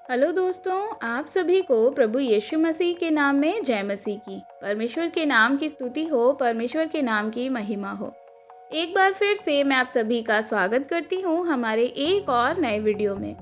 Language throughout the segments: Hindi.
हेलो दोस्तों, आप सभी को प्रभु यीशु मसीह के नाम में जय मसीह की। परमेश्वर के नाम की स्तुति हो, परमेश्वर के नाम की महिमा हो। एक बार फिर से मैं आप सभी का स्वागत करती हूँ हमारे एक और नए वीडियो में।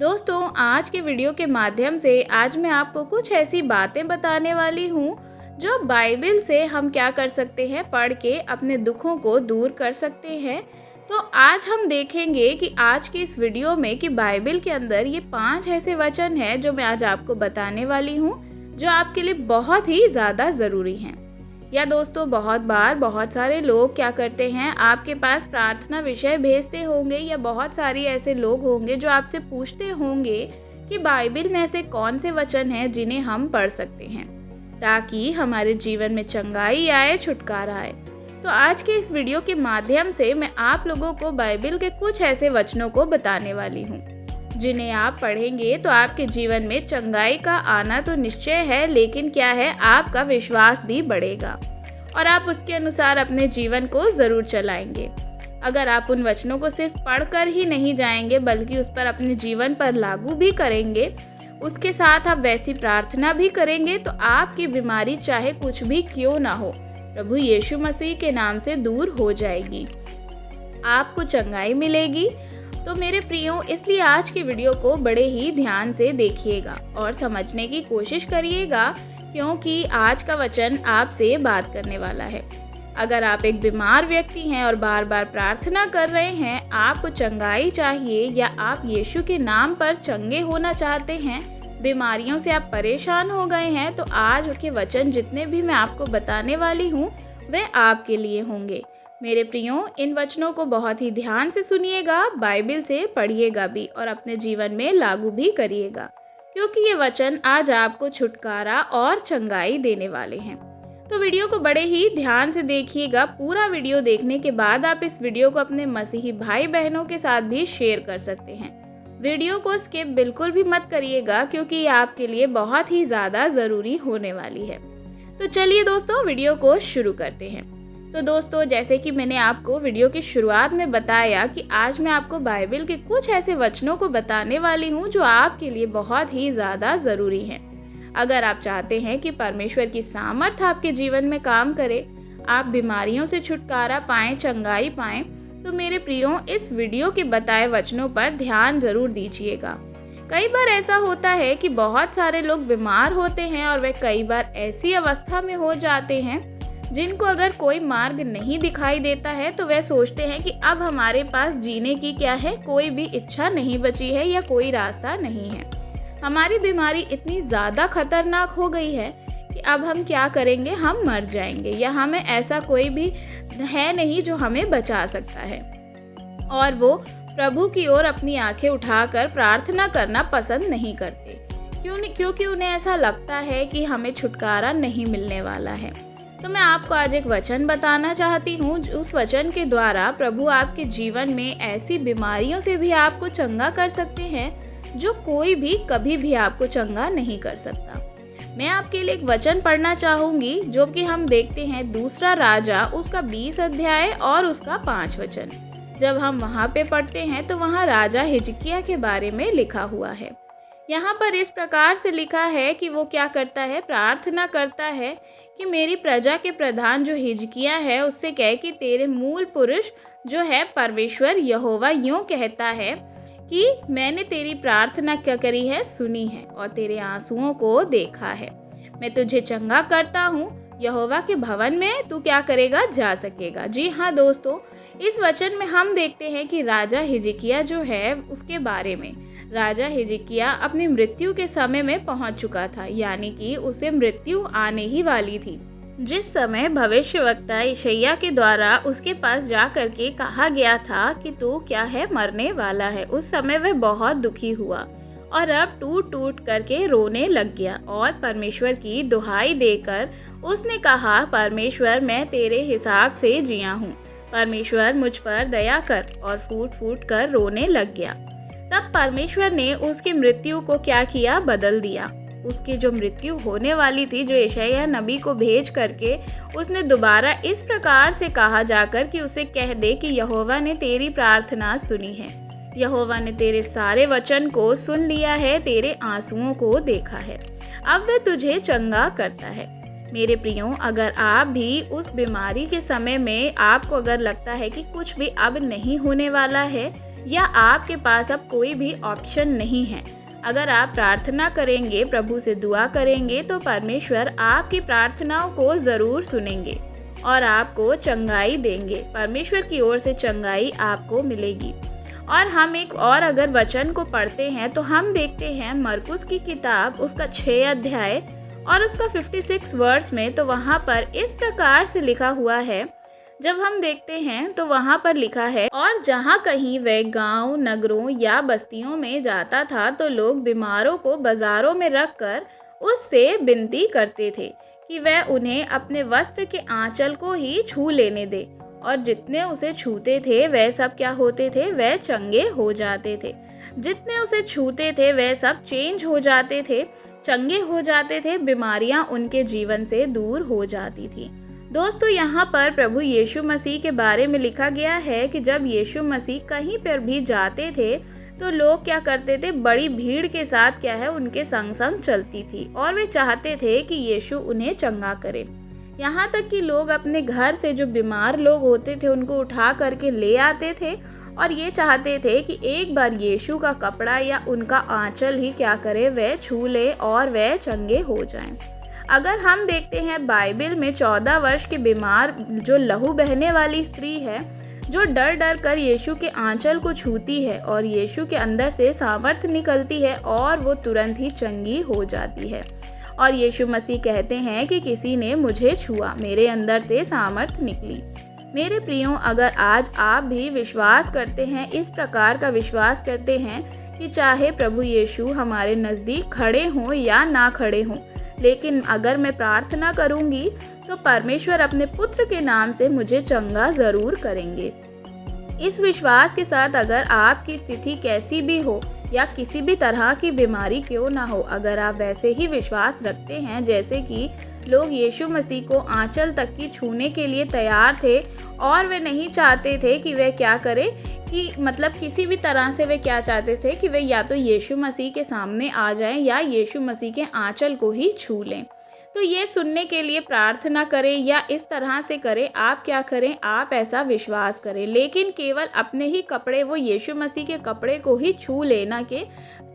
दोस्तों, आज के वीडियो के माध्यम से आज मैं आपको कुछ ऐसी बातें बताने वाली हूँ जो बाइबल से हम क्या कर सकते हैं, पढ़ के अपने दुखों को दूर कर सकते हैं। तो आज हम देखेंगे कि आज की इस वीडियो में कि बाइबल के अंदर ये 5 ऐसे वचन हैं जो मैं आज आपको बताने वाली हूँ, जो आपके लिए बहुत ही ज़्यादा ज़रूरी हैं। या दोस्तों, बहुत बार बहुत सारे लोग क्या करते हैं, आपके पास प्रार्थना विषय भेजते होंगे या बहुत सारी ऐसे लोग होंगे जो आपसे पूछते होंगे कि बाइबल में ऐसे कौन से वचन हैं जिन्हें हम पढ़ सकते हैं ताकि हमारे जीवन में चंगाई आए, छुटकारा आए। तो आज के इस वीडियो के माध्यम से मैं आप लोगों को बाइबल के कुछ ऐसे वचनों को बताने वाली हूँ जिन्हें आप पढ़ेंगे तो आपके जीवन में चंगाई का आना तो निश्चय है, लेकिन क्या है, आपका विश्वास भी बढ़ेगा और आप उसके अनुसार अपने जीवन को ज़रूर चलाएंगे। अगर आप उन वचनों को सिर्फ पढ़कर ही नहीं जाएंगे बल्कि उस पर अपने जीवन पर लागू भी करेंगे, उसके साथ आप वैसी प्रार्थना भी करेंगे, तो आपकी बीमारी चाहे कुछ भी क्यों ना हो, प्रभु यीशु मसीह के नाम से दूर हो जाएगी, आपको चंगाई मिलेगी। तो मेरे प्रियो, इसलिए आज की वीडियो को बड़े ही ध्यान से देखिएगा और समझने की कोशिश करिएगा, क्योंकि आज का वचन आपसे बात करने वाला है। अगर आप एक बीमार व्यक्ति हैं और बार बार प्रार्थना कर रहे हैं, आपको चंगाई चाहिए या आप यीशु के नाम पर चंगे होना चाहते हैं, बीमारियों से आप परेशान हो गए हैं, तो आज के वचन जितने भी मैं आपको बताने वाली हूँ वे आपके लिए होंगे। मेरे प्रियो, इन वचनों को बहुत ही ध्यान से सुनिएगा, बाइबल से पढ़िएगा भी और अपने जीवन में लागू भी करिएगा, क्योंकि ये वचन आज आपको छुटकारा और चंगाई देने वाले हैं। तो वीडियो को बड़े ही ध्यान से देखिएगा। पूरा वीडियो देखने के बाद आप इस वीडियो को अपने मसीही भाई बहनों के साथ भी शेयर कर सकते हैं। वीडियो को स्किप बिल्कुल भी मत करिएगा, क्योंकि ये आपके लिए बहुत ही ज़्यादा ज़रूरी होने वाली है। तो चलिए दोस्तों, वीडियो को शुरू करते हैं। तो दोस्तों, जैसे कि मैंने आपको वीडियो की शुरुआत में बताया कि आज मैं आपको बाइबल के कुछ ऐसे वचनों को बताने वाली हूँ जो आपके लिए बहुत ही ज़्यादा ज़रूरी हैं। अगर आप चाहते हैं कि परमेश्वर की सामर्थ आपके जीवन में काम करे, आप बीमारियों से छुटकारा पाएँ, चंगाई पाएँ, तो मेरे प्रियो, इस वीडियो के बताए वचनों पर ध्यान जरूर दीजिएगा। कई बार ऐसा होता है कि बहुत सारे लोग बीमार होते हैं और वे कई बार ऐसी अवस्था में हो जाते हैं जिनको अगर कोई मार्ग नहीं दिखाई देता है तो वे सोचते हैं कि अब हमारे पास जीने की क्या है, कोई भी इच्छा नहीं बची है या कोई रास्ता नहीं है। हमारी बीमारी इतनी ज़्यादा खतरनाक हो गई है कि अब हम क्या करेंगे, हम मर जाएंगे या हमें ऐसा कोई भी है नहीं जो हमें बचा सकता है, और वो प्रभु की ओर अपनी आंखें उठाकर प्रार्थना करना पसंद नहीं करते, क्योंकि उन्हें ऐसा लगता है कि हमें छुटकारा नहीं मिलने वाला है। तो मैं आपको आज एक वचन बताना चाहती हूँ, उस वचन के द्वारा प्रभु आपके जीवन में ऐसी बीमारियों से भी आपको चंगा कर सकते हैं जो कोई भी कभी भी आपको चंगा नहीं कर सकता। मैं आपके लिए एक वचन पढ़ना चाहूँगी जो कि हम देखते हैं दूसरा राजा उसका 20 अध्याय और उसका 5 वचन। जब हम वहाँ पे पढ़ते हैं तो वहाँ राजा हिजकिय्याह के बारे में लिखा हुआ है। यहाँ पर इस प्रकार से लिखा है कि वो क्या करता है, प्रार्थना करता है कि मेरी प्रजा के प्रधान जो हिजकिय्याह है उससे कहे कि तेरे मूल पुरुष जो है परमेश्वर यहोवा यूँ कहता है कि मैंने तेरी प्रार्थना क्या करी है, सुनी है और तेरे आंसुओं को देखा है। मैं तुझे चंगा करता हूँ, यहोवा के भवन में तू क्या करेगा, जा सकेगा। जी हाँ दोस्तों, इस वचन में हम देखते हैं कि राजा हिजकिय्याह जो है उसके बारे में, राजा हिजकिय्याह अपनी मृत्यु के समय में पहुँच चुका था, यानी कि उसे मृत्यु आने ही वाली थी। जिस समय भविष्यवक्ता यशायाह के द्वारा उसके पास जा करके कहा गया था कि तू क्या है, मरने वाला है, उस समय वह बहुत दुखी हुआ और अब टूट टूट करके रोने लग गया और परमेश्वर की दुहाई देकर उसने कहा, परमेश्वर मैं तेरे हिसाब से जिया हूँ, परमेश्वर मुझ पर दया कर, और फूट फूट कर रोने लग गया। तब परमेश्वर ने उसकी मृत्यु को क्या किया, बदल दिया। उसकी जो मृत्यु होने वाली थी, जो यशायाह नबी को भेज करके उसने दोबारा इस प्रकार से कहा जाकर कि उसे कह दे कि यहोवा ने तेरी प्रार्थना सुनी है, यहोवा ने तेरे सारे वचन को सुन लिया है, तेरे आंसुओं को देखा है। अब वह तुझे चंगा करता है। मेरे प्रियो, अगर आप भी उस बीमारी के समय में आपको अगर लगता है कि कुछ भी अब नहीं होने वाला है या आपके पास अब कोई भी ऑप्शन नहीं है, अगर आप प्रार्थना करेंगे, प्रभु से दुआ करेंगे, तो परमेश्वर आपकी प्रार्थनाओं को ज़रूर सुनेंगे और आपको चंगाई देंगे। परमेश्वर की ओर से चंगाई आपको मिलेगी। और हम एक और अगर वचन को पढ़ते हैं तो हम देखते हैं मरकुस की किताब उसका 6 अध्याय और उसका 56 वर्स में, तो वहाँ पर इस प्रकार से लिखा हुआ है। जब हम देखते हैं तो वहाँ पर लिखा है, और जहाँ कहीं वह गांव, नगरों या बस्तियों में जाता था तो लोग बीमारों को बाजारों में रखकर उससे विनती करते थे कि वह उन्हें अपने वस्त्र के आंचल को ही छू लेने दे, और जितने उसे छूते थे वह सब क्या होते थे, वह चंगे हो जाते थे। जितने उसे छूते थे वह सब चेंज हो जाते थे, चंगे हो जाते थे, बीमारियां उनके जीवन से दूर हो जाती थी। दोस्तों, यहाँ पर प्रभु यीशु मसीह के बारे में लिखा गया है कि जब यीशु मसीह कहीं पर भी जाते थे तो लोग क्या करते थे, बड़ी भीड़ के साथ क्या है, उनके संग संग चलती थी और वे चाहते थे कि यीशु उन्हें चंगा करे। यहाँ तक कि लोग अपने घर से जो बीमार लोग होते थे उनको उठा करके ले आते थे और ये चाहते थे कि एक बार यीशु का कपड़ा या उनका आंचल ही क्या करे, वह छू ले और वह चंगे हो जाएं। अगर हम देखते हैं बाइबल में 14 वर्ष की बीमार जो लहू बहने वाली स्त्री है, जो डर डर कर यीशु के आंचल को छूती है और यीशु के अंदर से सामर्थ निकलती है और वो तुरंत ही चंगी हो जाती है। और यीशु मसीह कहते हैं कि किसी ने मुझे छुआ, मेरे अंदर से सामर्थ निकली। मेरे प्रियो, अगर आज आप भी विश्वास करते हैं, इस प्रकार का विश्वास करते हैं कि चाहे प्रभु यीशु हमारे नज़दीक खड़े हों या ना खड़े हों, लेकिन अगर मैं प्रार्थना करूंगी तो परमेश्वर अपने पुत्र के नाम से मुझे चंगा ज़रूर करेंगे। इस विश्वास के साथ अगर आपकी स्थिति कैसी भी हो या किसी भी तरह की बीमारी क्यों ना हो, अगर आप वैसे ही विश्वास रखते हैं जैसे कि लोग यीशु मसीह को आंचल तक की छूने के लिए तैयार थे और वे नहीं चाहते थे कि वे क्या करें, कि मतलब किसी भी तरह से वे क्या चाहते थे कि वे या तो यीशु मसीह के सामने आ जाएं या यीशु मसीह के आंचल को ही छू लें। तो ये सुनने के लिए प्रार्थना करें या इस तरह से करें, आप क्या करें, आप ऐसा विश्वास करें, लेकिन केवल अपने ही कपड़े, वो यीशु मसीह के कपड़े को ही छू लेना के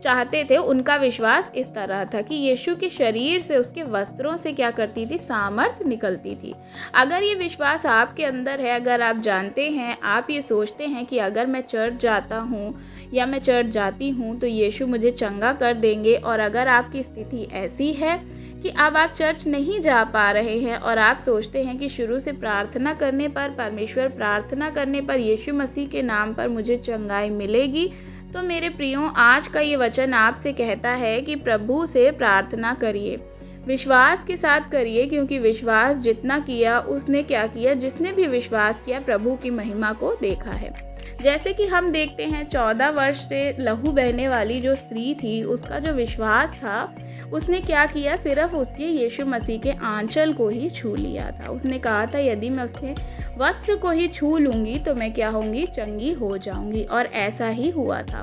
चाहते थे। उनका विश्वास इस तरह था कि यीशु के शरीर से, उसके वस्त्रों से क्या करती थी, सामर्थ निकलती थी। अगर ये विश्वास आपके अंदर है, अगर आप जानते हैं, आप ये सोचते हैं कि अगर मैं चर्च जाता हूँ या मैं चर्च जाती हूँ तो यीशु मुझे चंगा कर देंगे, और अगर आपकी स्थिति ऐसी है कि अब आप चर्च नहीं जा पा रहे हैं और आप सोचते हैं कि शुरू से प्रार्थना करने पर, परमेश्वर प्रार्थना करने पर यीशु मसीह के नाम पर मुझे चंगाई मिलेगी, तो मेरे प्रियो, आज का ये वचन आपसे कहता है कि प्रभु से प्रार्थना करिए, विश्वास के साथ करिए, क्योंकि विश्वास जितना किया उसने क्या किया, जिसने भी विश्वास किया प्रभु की महिमा को देखा है। जैसे कि हम देखते हैं 14 वर्ष से लहू बहने वाली जो स्त्री थी, उसका जो विश्वास था, उसने क्या किया, सिर्फ उसके यीशु मसीह के आंचल को ही छू लिया था। उसने कहा था यदि मैं उसके वस्त्र को ही छू लूँगी तो मैं क्या होंगी, चंगी हो जाऊँगी, और ऐसा ही हुआ था।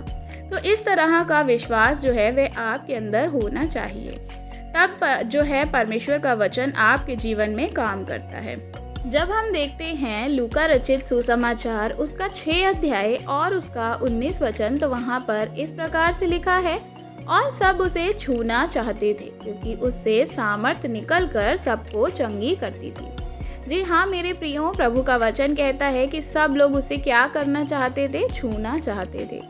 तो इस तरह का विश्वास जो है वह आपके अंदर होना चाहिए, तब जो है परमेश्वर का वचन आपके जीवन में काम करता है। जब हम देखते हैं लूका रचित सुसमाचार उसका 6 अध्याय और उसका 19 वचन, तो वहाँ पर इस प्रकार से लिखा है, और सब उसे छूना चाहते थे क्योंकि उससे सामर्थ निकलकर सबको चंगी करती थी। जी हाँ मेरे प्रियो, प्रभु का वचन कहता है कि सब लोग उसे क्या करना चाहते थे, छूना चाहते थे,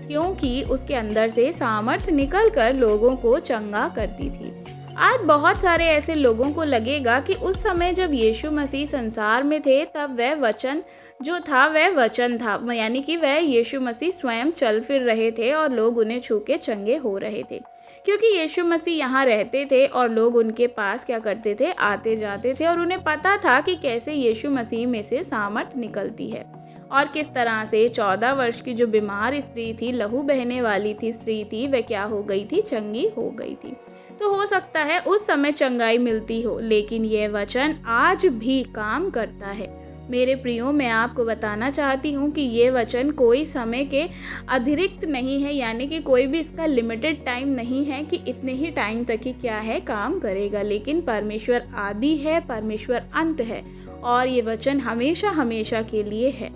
क्योंकि उसके अंदर से सामर्थ निकलकर लोगों को चंगा करती थी। आज बहुत सारे ऐसे लोगों को लगेगा कि उस समय जब यीशु मसीह संसार में थे तब वह वचन जो था वह वचन था, यानी कि वह यीशु मसीह स्वयं चल फिर रहे थे और लोग उन्हें छू के चंगे हो रहे थे, क्योंकि यीशु मसीह यहाँ रहते थे और लोग उनके पास क्या करते थे, आते जाते थे, और उन्हें पता था कि कैसे यीशु मसीह में से सामर्थ निकलती है और किस तरह से 14 वर्ष की जो बीमार स्त्री थी, लहू बहने वाली थी स्त्री थी, वह क्या हो गई थी, चंगी हो गई थी। तो हो सकता है उस समय चंगाई मिलती हो, लेकिन यह वचन आज भी काम करता है। मेरे प्रियो, मैं आपको बताना चाहती हूँ कि ये वचन कोई समय के अतिरिक्त नहीं है, यानी कि कोई भी इसका लिमिटेड टाइम नहीं है कि इतने ही टाइम तक ही क्या है काम करेगा। लेकिन परमेश्वर आदि है, परमेश्वर अंत है और ये वचन हमेशा हमेशा के लिए है।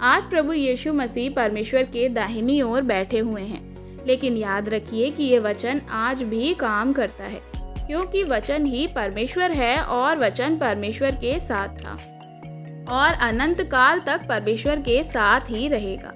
आज प्रभु यीशु मसीह परमेश्वर के दाहिनी ओर बैठे हुए हैं, लेकिन याद रखिए कि ये वचन आज भी काम करता है, क्योंकि वचन ही परमेश्वर है और वचन परमेश्वर के साथ था और अनंत काल तक परमेश्वर के साथ ही रहेगा।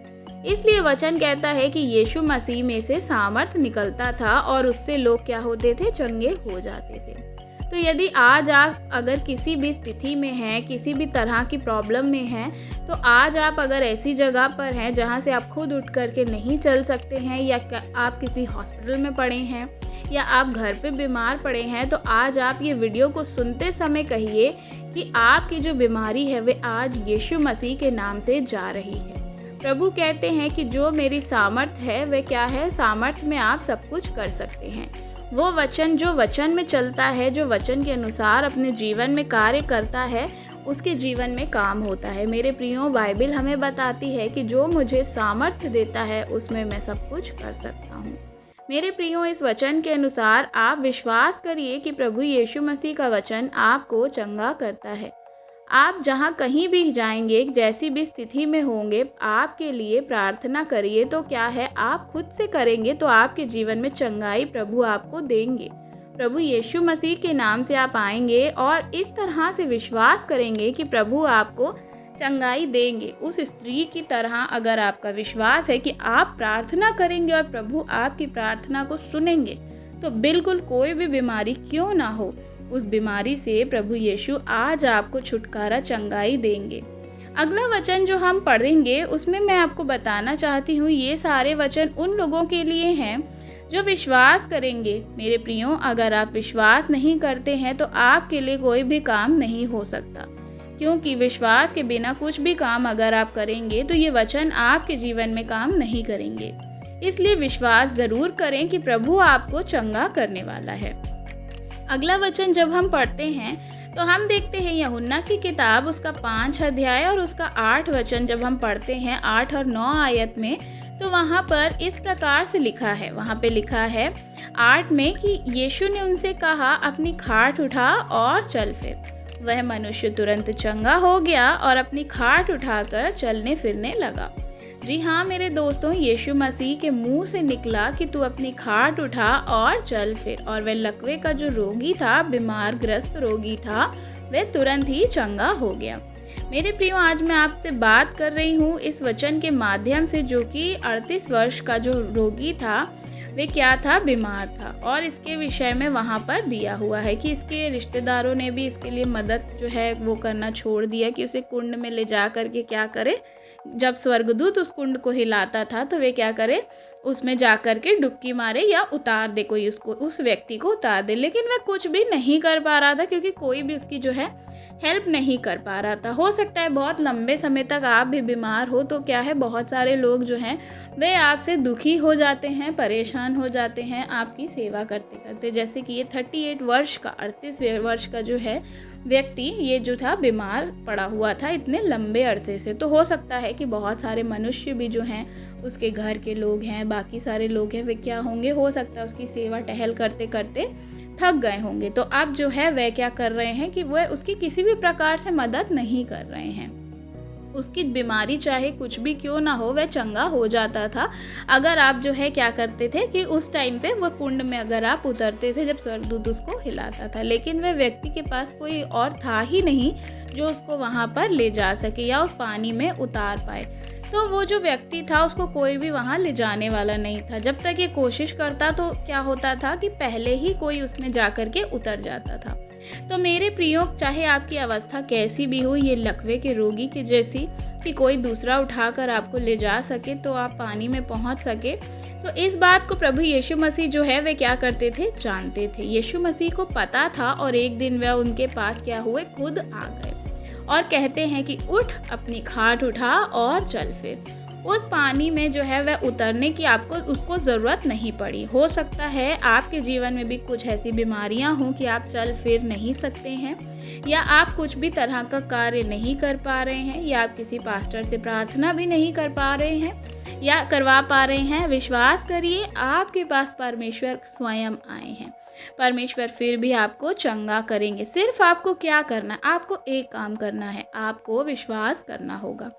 इसलिए वचन कहता है कि यीशु मसीह में से सामर्थ निकलता था और उससे लोग क्या होते थे, चंगे हो जाते थे। तो यदि आज आप अगर किसी भी स्थिति में हैं, किसी भी तरह की प्रॉब्लम में हैं, तो आज आप अगर ऐसी जगह पर हैं जहां से आप खुद उठ करके नहीं चल सकते हैं, या आप किसी हॉस्पिटल में पड़े हैं, या आप घर पे बीमार पड़े हैं, तो आज आप ये वीडियो को सुनते समय कहिए कि आपकी जो बीमारी है वे आज यीशु मसीह के नाम से जा रही है। प्रभु कहते हैं कि जो मेरी सामर्थ है वे क्या है, सामर्थ में आप सब कुछ कर सकते हैं। वो वचन जो वचन में चलता है, जो वचन के अनुसार अपने जीवन में कार्य करता है, उसके जीवन में काम होता है। मेरे प्रियो, बाइबल हमें बताती है कि जो मुझे सामर्थ्य देता है उसमें मैं सब कुछ कर सकता हूँ। मेरे प्रियो, इस वचन के अनुसार आप विश्वास करिए कि प्रभु यीशु मसीह का वचन आपको चंगा करता है। आप जहाँ कहीं भी जाएंगे, जैसी भी स्थिति में होंगे, आपके लिए प्रार्थना करिए तो क्या है, आप खुद से करेंगे तो आपके जीवन में चंगाई प्रभु आपको देंगे। प्रभु यीशु मसीह के नाम से आप आएंगे और इस तरह से विश्वास करेंगे कि प्रभु आपको चंगाई देंगे। उस स्त्री की तरह अगर आपका विश्वास है कि आप प्रार्थना करेंगे और प्रभु आपकी प्रार्थना को सुनेंगे, तो बिल्कुल कोई भी बीमारी क्यों ना हो, उस बीमारी से प्रभु यीशु आज आपको छुटकारा, चंगाई देंगे। अगला वचन जो हम पढ़ेंगे उसमें मैं आपको बताना चाहती हूँ, ये सारे वचन उन लोगों के लिए हैं जो विश्वास करेंगे। मेरे प्रियो, अगर आप विश्वास नहीं करते हैं तो आपके लिए कोई भी काम नहीं हो सकता, क्योंकि विश्वास के बिना कुछ भी काम अगर आप करेंगे तो ये वचन आपके जीवन में काम नहीं करेंगे। इसलिए विश्वास ज़रूर करें कि प्रभु आपको चंगा करने वाला है। अगला वचन जब हम पढ़ते हैं तो हम देखते हैं यूहन्ना की किताब उसका 5 अध्याय और उसका 8 वचन जब हम पढ़ते हैं 8 और 9 आयत में, तो वहाँ पर इस प्रकार से लिखा है, वहाँ पे लिखा है 8 में कि यीशु ने उनसे कहा, अपनी खाट उठा और चल फिर। वह मनुष्य तुरंत चंगा हो गया और अपनी खाट उठाकर चलने फिरने लगा। जी हाँ मेरे दोस्तों, यीशु मसीह के मुंह से निकला कि तू अपनी खाट उठा और चल फिर, और वह लकवे का जो रोगी था, बीमार ग्रस्त रोगी था, वह तुरंत ही चंगा हो गया। मेरे प्रियो, आज मैं आपसे बात कर रही हूँ इस वचन के माध्यम से, जो कि 38 वर्ष का जो रोगी था वे क्या था, बीमार था, और इसके विषय में वहाँ पर दिया हुआ है कि इसके रिश्तेदारों ने भी इसके लिए मदद जो है वो करना छोड़ दिया कि उसे कुंड में ले जा कर के क्या करे, जब स्वर्गदूत उस कुंड को हिलाता था तो वे क्या करे, उसमें जा कर के डुबकी मारे या उतार दे, कोई उसको, उस व्यक्ति को उतार दे। लेकिन वह कुछ भी नहीं कर पा रहा था, क्योंकि कोई भी उसकी जो है हेल्प नहीं कर पा रहा था। हो सकता है बहुत लंबे समय तक आप भी बीमार हो, तो क्या है, बहुत सारे लोग जो हैं वे आपसे दुखी हो जाते हैं, परेशान हो जाते हैं आपकी सेवा करते करते। जैसे कि ये 38 वर्ष का 38 वर्ष का जो है व्यक्ति, ये जो था बीमार पड़ा हुआ था इतने लंबे अरसे से। तो हो सकता है कि बहुत सारे मनुष्य भी जो हैं, उसके घर के लोग हैं, बाकी सारे लोग हैं, वे क्या होंगे, हो सकता है उसकी सेवा टहल करते करते थक गए होंगे। तो अब जो है वह क्या कर रहे हैं कि वह उसकी किसी भी प्रकार से मदद नहीं कर रहे हैं। उसकी बीमारी चाहे कुछ भी क्यों ना हो, वह चंगा हो जाता था अगर आप जो है क्या करते थे कि उस टाइम पे वह कुंड में अगर आप उतरते थे जब स्वर्गदूत उसको हिलाता था। लेकिन वह व्यक्ति के पास कोई और था ही नहीं जो उसको वहाँ पर ले जा सके या उस पानी में उतार पाए। तो वो जो व्यक्ति था उसको कोई भी वहाँ ले जाने वाला नहीं था। जब तक ये कोशिश करता तो क्या होता था कि पहले ही कोई उसमें जा कर के उतर जाता था। तो मेरे प्रियो, चाहे आपकी अवस्था कैसी भी हो, ये लकवे के रोगी के जैसी कि कोई दूसरा उठाकर आपको ले जा सके तो आप पानी में पहुंच सके, तो इस बात को प्रभु यीशु मसीह जो है वे क्या करते थे, जानते थे। यीशु मसीह को पता था और एक दिन वह उनके पास क्या हुए, खुद आ गए और कहते हैं कि उठ, अपनी खाट उठा और चल फिर। उस पानी में जो है वह उतरने की आपको उसको ज़रूरत नहीं पड़ी। हो सकता है आपके जीवन में भी कुछ ऐसी बीमारियां हों कि आप चल फिर नहीं सकते हैं, या आप कुछ भी तरह का कार्य नहीं कर पा रहे हैं, या आप किसी पास्टर से प्रार्थना भी नहीं कर पा रहे हैं या करवा पा रहे हैं। विश्वास करिए, आपके पास परमेश्वर स्वयं आए हैं। परमेश्वर फिर भी आपको चंगा करेंगे। सिर्फ आपको क्या करना है? आपको एक काम करना है, आपको विश्वास करना होगा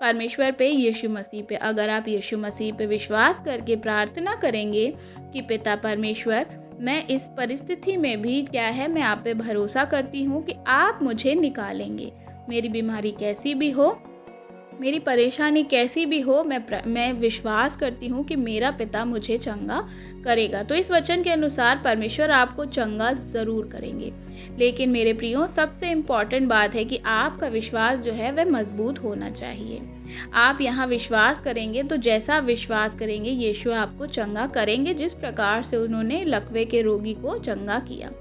परमेश्वर पे, यीशु मसीह पे। अगर आप यीशु मसीह पे विश्वास करके प्रार्थना करेंगे कि पिता परमेश्वर, मैं इस परिस्थिति में भी क्या है, मैं आप पे भरोसा करती हूँ कि आप मुझे निकालेंगे। मेरी बीमारी कैसी भी हो, मेरी परेशानी कैसी भी हो, मैं विश्वास करती हूँ कि मेरा पिता मुझे चंगा करेगा। तो इस वचन के अनुसार परमेश्वर आपको चंगा ज़रूर करेंगे। लेकिन मेरे प्रियो, सबसे इम्पॉर्टेंट बात है कि आपका विश्वास जो है वह मजबूत होना चाहिए। आप यहाँ विश्वास करेंगे तो जैसा विश्वास करेंगे यीशु आपको चंगा करेंगे। जिस प्रकार से उन्होंने लकवे के रोगी को चंगा किया,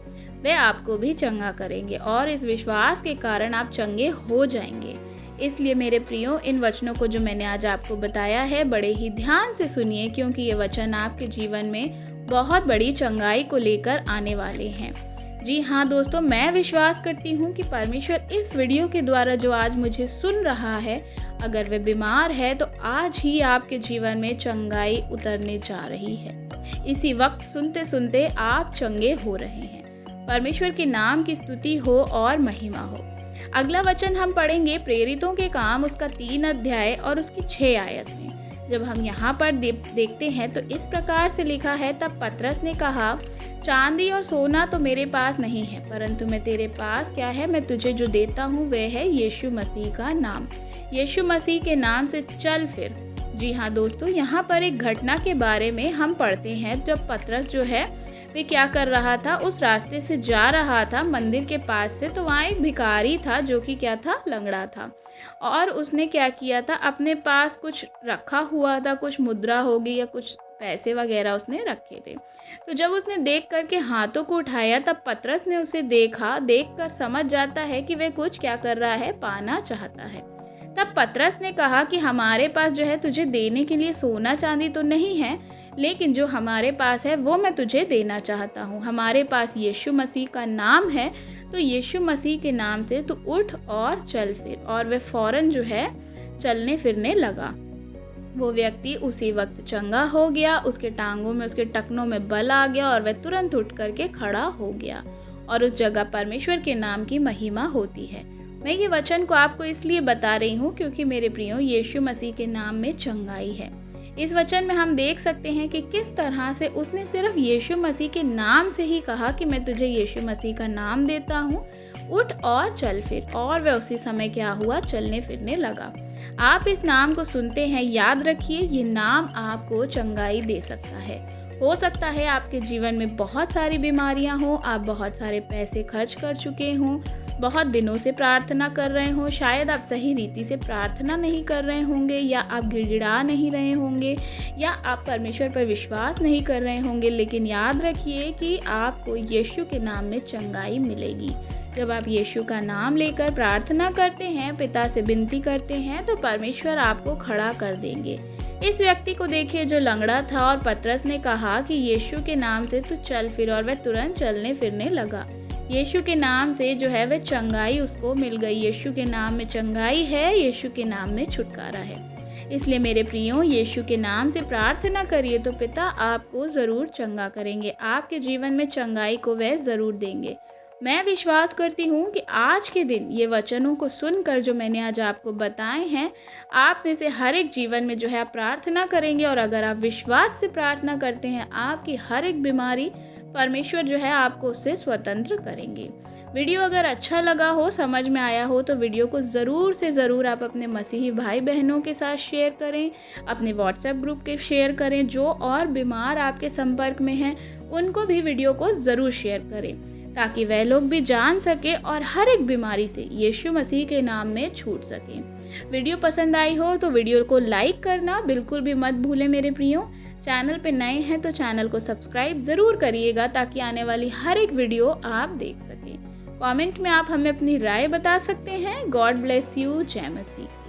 वे आपको भी चंगा करेंगे, और इस विश्वास के कारण आप चंगे हो जाएंगे। इसलिए मेरे प्रियो, इन वचनों को जो मैंने आज आपको बताया है, बड़े ही ध्यान से सुनिए, क्योंकि ये वचन आपके जीवन में बहुत बड़ी चंगाई को लेकर आने वाले हैं। जी हाँ दोस्तों, मैं विश्वास करती हूँ कि परमेश्वर इस वीडियो के द्वारा जो आज मुझे सुन रहा है, अगर वह बीमार है तो आज ही आपके जीवन में चंगाई उतरने जा रही है। इसी वक्त सुनते सुनते आप चंगे हो रहे हैं। परमेश्वर के नाम की स्तुति हो और महिमा हो। अगला वचन हम पढ़ेंगे प्रेरितों के काम उसका 3 अध्याय और उसकी 6 आयत में। जब हम यहाँ पर देखते हैं तो इस प्रकार से लिखा है, तब पतरस ने कहा, चांदी और सोना तो मेरे पास नहीं है, परंतु मैं तेरे पास क्या है, मैं तुझे जो देता हूँ वह है यीशु मसीह का नाम। यीशु मसीह के नाम से चल फिर। जी हाँ दोस्तों, यहाँ पर एक घटना के बारे में हम पढ़ते हैं। जब पतरस जो है वे क्या कर रहा था, उस रास्ते से जा रहा था मंदिर के पास से, तो वहाँ एक भिखारी था जो कि क्या था, लंगड़ा था। और उसने क्या किया था, अपने पास कुछ रखा हुआ था, कुछ मुद्रा होगी या कुछ पैसे वगैरह उसने रखे थे। तो जब उसने देख करके हाथों को उठाया, तब पतरस ने उसे देखा। देखकर समझ जाता है कि वह कुछ क्या कर रहा है, पाना चाहता है। तब पतरस ने कहा कि हमारे पास जो है तुझे देने के लिए सोना चांदी तो नहीं है, लेकिन जो हमारे पास है वो मैं तुझे देना चाहता हूँ। हमारे पास यीशु मसीह का नाम है, तो यीशु मसीह के नाम से तू उठ और चल फिर। और वह फौरन जो है चलने फिरने लगा। वो व्यक्ति उसी वक्त चंगा हो गया, उसके टांगों में, उसके टखनों में बल आ गया और वह तुरंत उठ करके खड़ा हो गया। और उस जगह परमेश्वर के नाम की महिमा होती है। मैं ये वचन को आपको इसलिए बता रही हूँ क्योंकि मेरे प्रियो, यीशु मसीह के नाम में चंगाई है। इस वचन में हम देख सकते हैं कि किस तरह से उसने सिर्फ यीशु मसीह के नाम से ही कहा कि मैं तुझे यीशु मसीह का नाम देता हूँ, उठ और चल फिर। और वह उसी समय क्या हुआ, चलने फिरने लगा। आप इस नाम को सुनते हैं, याद रखिए, ये नाम आपको चंगाई दे सकता है। हो सकता है आपके जीवन में बहुत सारी बीमारियां हों, आप बहुत सारे पैसे खर्च कर चुके हों, बहुत दिनों से प्रार्थना कर रहे हों, शायद आप सही रीति से प्रार्थना नहीं कर रहे होंगे, या आप गिड़गिड़ा नहीं रहे होंगे, या आप परमेश्वर पर विश्वास नहीं कर रहे होंगे। लेकिन याद रखिए कि आपको यीशु के नाम में चंगाई मिलेगी। जब आप यीशु का नाम लेकर प्रार्थना करते हैं, पिता से विनती करते हैं, तो परमेश्वर आपको खड़ा कर देंगे। इस व्यक्ति को देखिए जो लंगड़ा था, और पतरस ने कहा कि यीशु के नाम से तू चल फिर, और वह तुरंत चलने फिरने लगा। यीशु के नाम से जो है वह चंगाई उसको मिल गई। यीशु के नाम में चंगाई है, यीशु के नाम में छुटकारा है। इसलिए मेरे प्रियो, यीशु के नाम से प्रार्थना करिए तो पिता आपको ज़रूर चंगा करेंगे। आपके जीवन में चंगाई को वह ज़रूर देंगे। मैं विश्वास करती हूँ कि आज के दिन ये वचनों को सुनकर जो मैंने आज आपको बताए हैं, आप में से हर एक जीवन में जो है आप प्रार्थना करेंगे। और अगर आप विश्वास से प्रार्थना करते हैं, आपकी हर एक बीमारी परमेश्वर जो है आपको उससे स्वतंत्र करेंगे। वीडियो अगर अच्छा लगा हो, समझ में आया हो, तो वीडियो को ज़रूर से ज़रूर आप अपने मसीही भाई बहनों के साथ शेयर करें, अपने व्हाट्सएप ग्रुप के शेयर करें। जो और बीमार आपके संपर्क में हैं, उनको भी वीडियो को ज़रूर शेयर करें, ताकि वह लोग भी जान सके और हर एक बीमारी से यीशु मसीह के नाम में छूट सकें। वीडियो पसंद आई हो तो वीडियो को लाइक करना बिल्कुल भी मत भूलें मेरे प्रियो। चैनल पे नए हैं तो चैनल को सब्सक्राइब ज़रूर करिएगा, ताकि आने वाली हर एक वीडियो आप देख सकें। कमेंट में आप हमें अपनी राय बता सकते हैं। God bless you. जय मसीह।